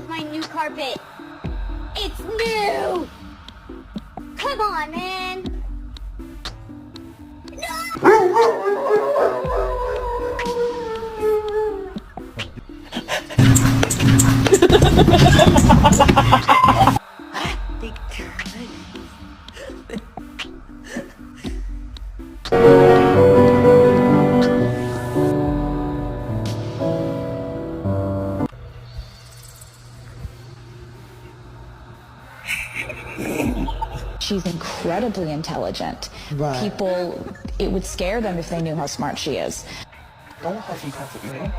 My new carpet. It's new! Come on, man! She's incredibly intelligent. Right. People, it would scare them if they knew how smart she is. Don't have some comfort, you know?